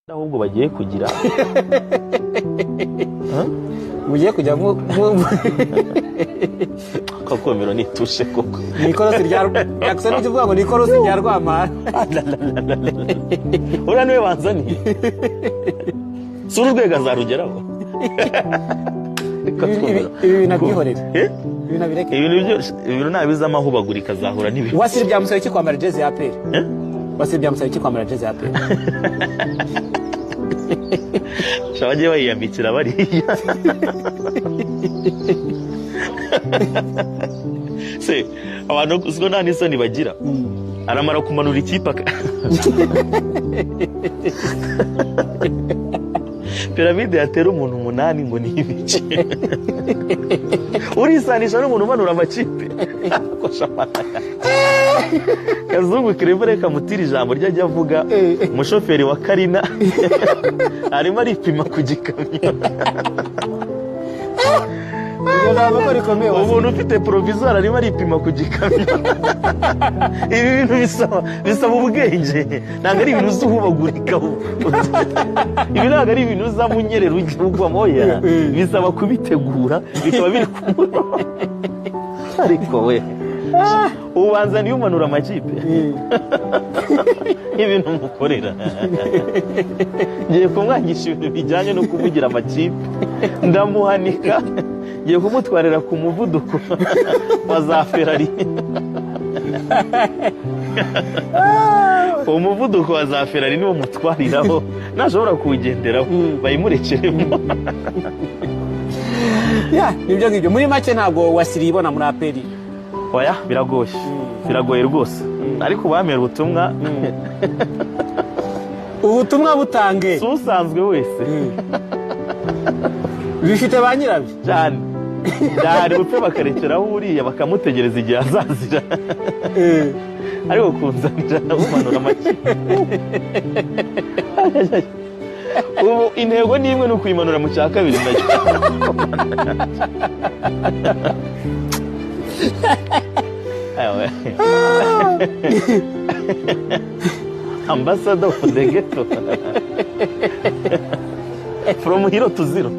ahubwo bagiye kugira mugiye kujya kakomero nitushe koko nikorosi rya yakse n'uvuga ngo nikorosi rya Rwamara ura niwe banzaniye suru rwego azarugeraho ibi nabyihorera ibi nabireke ibintu nabizamo aho bagurika azahura n'ibi wasiri byamusaba iki kwambara jezi ya APR wasiri byamusaba iki kwambara jezi ya APR shabaje bayiyambikira bariya se abantu uzwo nta n'isoni bagira aramara kumanura ikipe piramide yatera umuntu 8 ngo ni ibice urisanisha n'umuntu umanura amakipe Kazungu Kirevure kamutira ijambo ryajya avuga umushoferi wa Karina arimo aripima ku gikamyo umuntu ufite provisoire arimo aripima ku gikamyo ibi bintu bisaba ubwenge ntabwo ari ibintu uzubagurika ibi ntabwo ari ibintu uzamunyerera ugwa moya bisaba kubitegura bikaba biri ku murongo ariko we ubanza niyo umanura amakipe ibintu mukorera ngiye kumwangisha ibintu bijyanye no kuvugira amakipe ndamuhanika ngiye kumutwarira ku muvuduko wa za Ferrari umuvuduko wa za Ferrari niwo mutwariraho ntashobora kuwugenderaho bayimurekeremo nibyo ngibyo muri make ntabwo wasiri ibona muri APR oya biragoye rwose ariko bamera ubutumwa butange usanzwe wese bifite ba nyirabyo cyane byari bupfe bakarekeraho uriya bakamutegereza igihe azazira ariko kunzanira umanura amakipe ubu intego ni imwe ni ukuyimanura mu cya kabiri nayo ambassador of the ghetto from hero to zero.